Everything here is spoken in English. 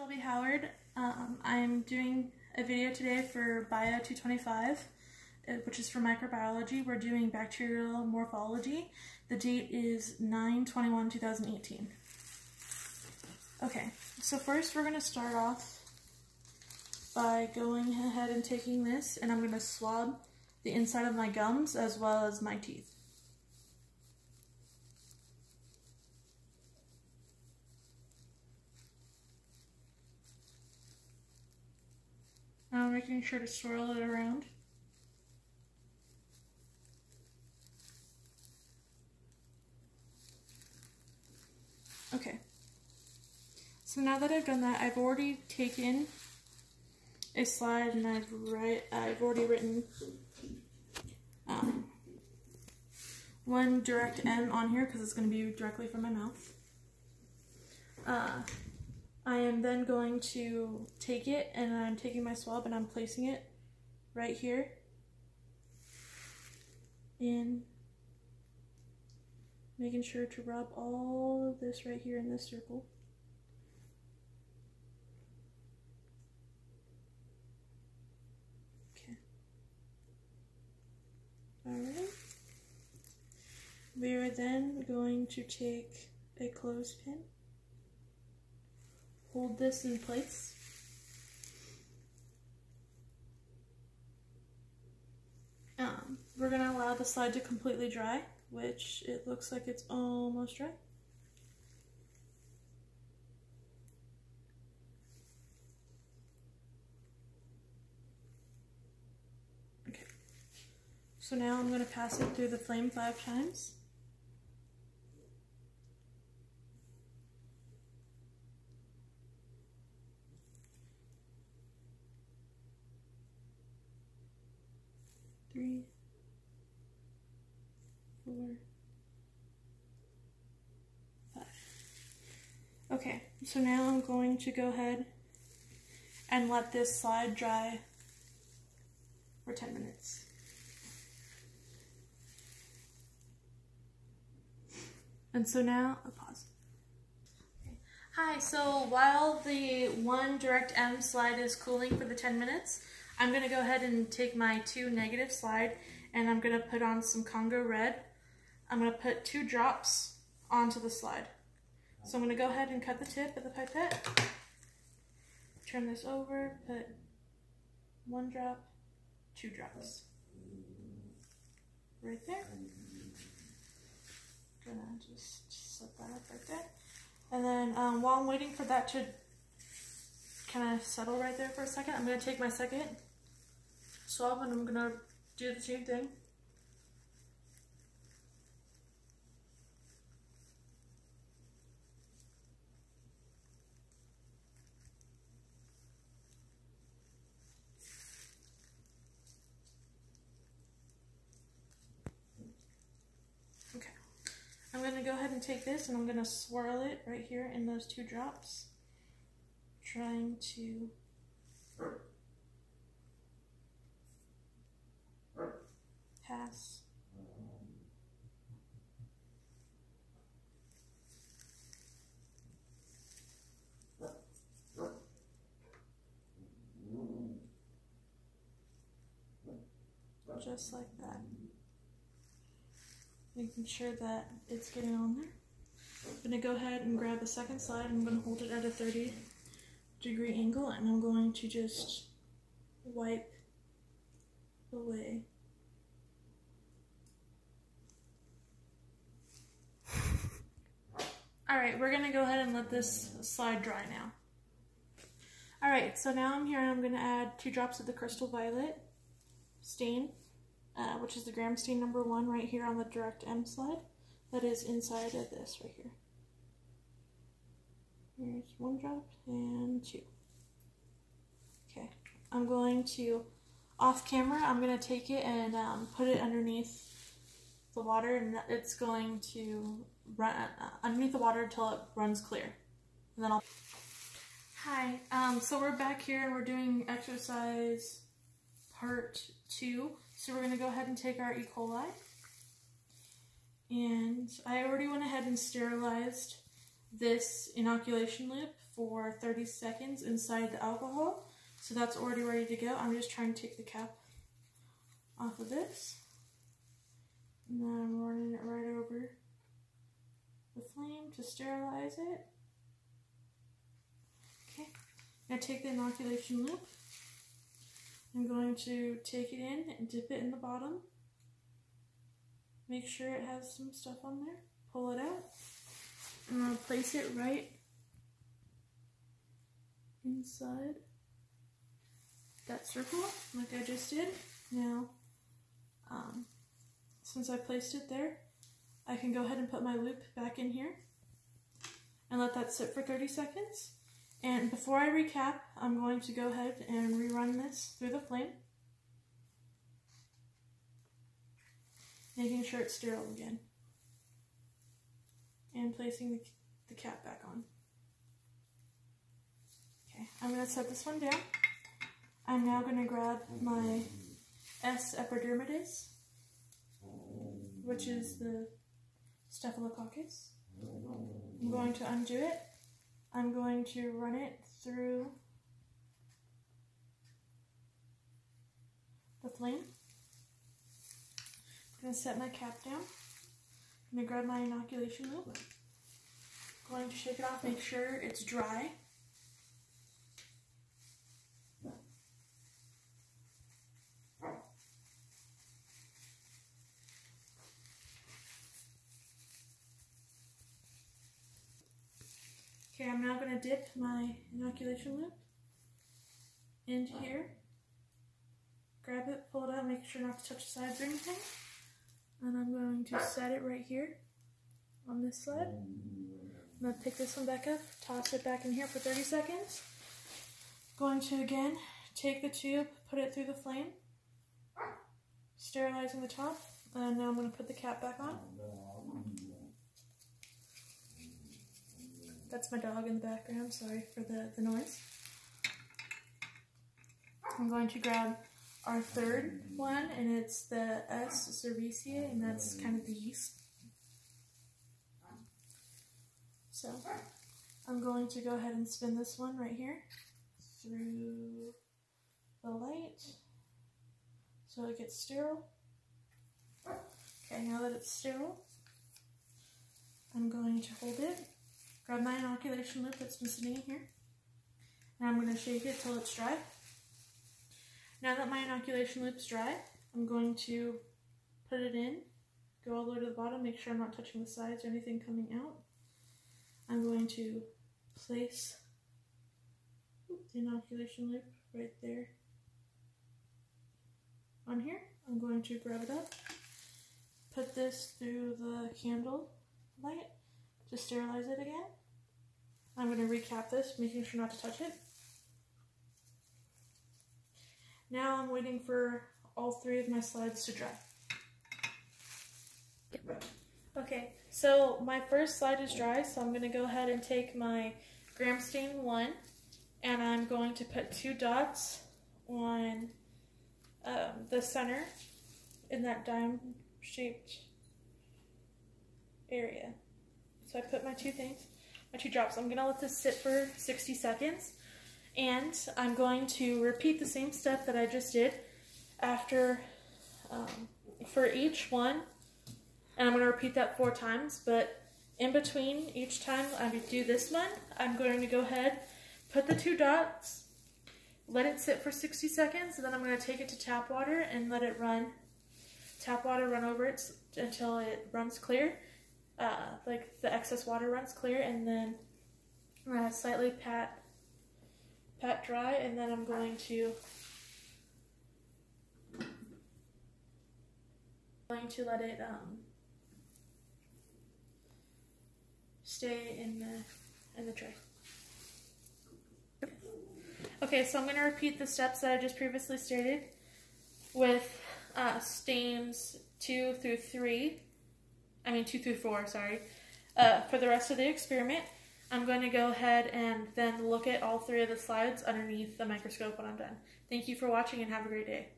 Shelby Howard. I'm doing a video today for Bio 225, which is for microbiology. We're doing bacterial morphology. The date is 9/21/2018. Okay, so first we're going to start off by going ahead and taking this, and I'm going to swab the inside of my gums as well as my teeth. Now I'm making sure to swirl it around. Okay. So now that I've done that, I've already taken a slide and I've already written one direct M on here because it's going to be directly from my mouth. I am then going to take it, and I'm taking my swab and I'm placing it right here and making sure to rub all of this right here in this circle. Okay. Alright. We are then going to take a clothespin. Hold this in place. We're going to allow the slide to completely dry, which it looks like it's almost dry. Okay. So now I'm going to pass it through the flame 5 times. Three, 4, 5. Okay, so now I'm going to go ahead and let this slide dry for 10 minutes. And so now, a pause. Okay. Hi, so while the one direct M slide is cooling for the 10 minutes, I'm going to go ahead and take my 2 negative slide and I'm going to put on some Congo Red. I'm going to put 2 drops onto the slide. So I'm going to go ahead and cut the tip of the pipette, turn this over, put 1 drop, 2 drops. Right there. Gonna just set that up right there. And then while I'm waiting for that to kind of settle right there for a second, I'm going to take my second swab and I'm going to do the same thing. Okay. I'm going to go ahead and take this and I'm going to swirl it right here in those 2 drops, trying to pass just like that, making sure that it's getting on there. I'm going to go ahead and grab the second slide. I'm going to hold it at a 30-degree angle and I'm going to just wipe away. Alright, we're going to go ahead and let this slide dry now. Alright, so now I'm here and I'm going to add 2 drops of the crystal violet stain, which is the gram stain number 1 right here on the direct M slide. That is inside of this right here. Here's 1 drop and 2. Okay, I'm going to, off camera, I'm going to take it and put it underneath the water, and it's going to run underneath the water until it runs clear. And then I'll... Hi, so we're back here and we're doing exercise part 2. So we're going to go ahead and take our E. coli. And I already went ahead and sterilized this inoculation loop for 30 seconds inside the alcohol. So that's already ready to go. I'm just trying to take the cap off of this. And then I'm running it right over the flame to sterilize it. Okay, now take the inoculation loop. I'm going to take it in and dip it in the bottom. Make sure it has some stuff on there. Pull it out. And I'll place it right inside that circle like I just did. Now, since I placed it there, I can go ahead and put my loop back in here and let that sit for 30 seconds. And before I recap, I'm going to go ahead and rerun this through the flame, making sure it's sterile again, and placing the cap back on. Okay, I'm going to set this one down. I'm now going to grab my S. epidermidis, which is the Staphylococcus. I'm going to undo it. I'm going to run it through the flame. I'm going to set my cap down. I'm going to grab my inoculation loop. I'm going to shake it off, make sure it's dry. Okay, I'm now going to dip my inoculation loop into here. Grab it, pull it out, make sure not to touch the sides or anything. And I'm going to set it right here on this side. I'm going to pick this one back up, toss it back in here for 30 seconds. Going to again take the tube, put it through the flame, sterilizing the top, and now I'm going to put the cap back on. That's my dog in the background, sorry for the noise. I'm going to grab our third one, and it's the S. cerevisiae, and that's kind of the yeast. So I'm going to go ahead and spin this one right here through the light so it gets sterile. Okay, now that it's sterile, I'm going to hold it. Grab my inoculation loop that's been sitting in here, and I'm going to shake it till it's dry. Now that my inoculation loop's dry, I'm going to put it in, go all the way to the bottom, make sure I'm not touching the sides or anything coming out. I'm going to place the inoculation loop right there on here. I'm going to grab it up, put this through the candle light to sterilize it again. I'm going to recap this, making sure not to touch it. Now I'm waiting for all three of my slides to dry. Okay, so my first slide is dry, so I'm going to go ahead and take my gram stain 1, and I'm going to put 2 dots on the center in that dime-shaped area. So I put my 2 drops. I'm going to let this sit for 60 seconds. And I'm going to repeat the same step that I just did after for each one, and I'm going to repeat that 4 times, but in between each time I do this one, I'm going to go ahead, put the 2 dots, let it sit for 60 seconds, and then I'm going to take it to tap water and let it run, tap water run over it until it runs clear, like the excess water runs clear, and then I'm going to slightly pat dry, and then I'm going to let it stay in the tray. Okay, so I'm going to repeat the steps that I just previously stated with stains 2 through 4, sorry, for the rest of the experiment. I'm going to go ahead and then look at all 3 of the slides underneath the microscope when I'm done. Thank you for watching and have a great day.